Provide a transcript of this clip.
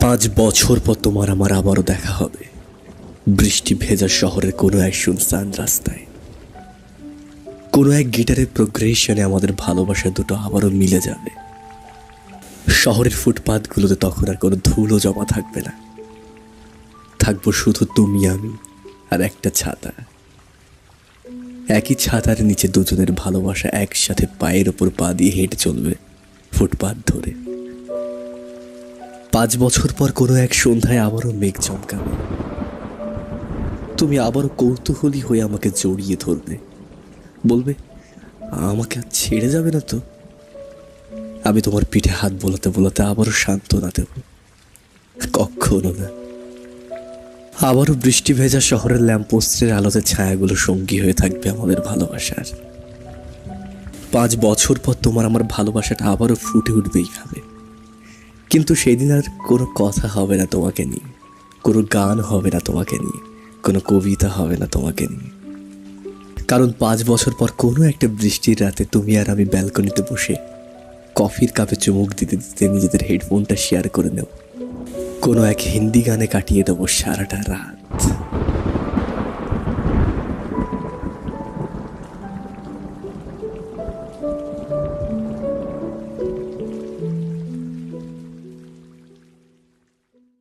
5 বছর পর তোমার আমার আবারও দেখা হবে বৃষ্টি ভেজা শহরের কোনো এক শুনসান রাস্তায়। কোনো এক গিটারের প্রোগ্রেশনে আমাদের ভালোবাসা দুটো আবারও মিলে যাবে। শহরের ফুটপাথগুলোতে তখন আর কোনো ধুলো জমা থাকবে না, থাকবো শুধু তুমি আমি আর একটা ছাতা। একই ছাতার নিচে দুজনের ভালোবাসা একসাথে পায়ের ওপর পা দিয়ে হেঁটে চলবে ফুটপাথ ধরে। 5 বছর পর কোনো এক সন্ধ্যায় আবারও মেঘ চমকাবে, তুমি আবারও কৌতূহলী হয়ে আমাকে জড়িয়ে ধরবে, বলবে আমাকে আর ছেড়ে যাবে না তো। আমি তোমার পিঠে হাত বোলাতে বোলাতে আবারও সান্ত্বনা দেব, কখনো না। আবারও বৃষ্টি ভেজা শহরের ল্যাম্পপোস্টের আলোতে ছায়াগুলো সঙ্গী হয়ে থাকবে আমাদের ভালোবাসার। 5 বছর পর তোমার আমার ভালোবাসাটা আবারও ফুটে উঠবে এইভাবে। কিন্তু সেদিন আর কোনো কথা হবে না তোমাকে নিয়ে, কোনো গান হবে না তোমাকে নিয়ে, কোনো কবিতা হবে না তোমাকে নিয়ে। কারণ 5 বছর পর কোনো একটা বৃষ্টির রাতে তুমি আর আমি ব্যালকনিতে বসে কফির কাপে চুমুক দিতে দিতে নিজেদের হেডফোনটা শেয়ার করে নেব, কোনো এক হিন্দি গানে কাটিয়ে দেবো সারাটা রাত।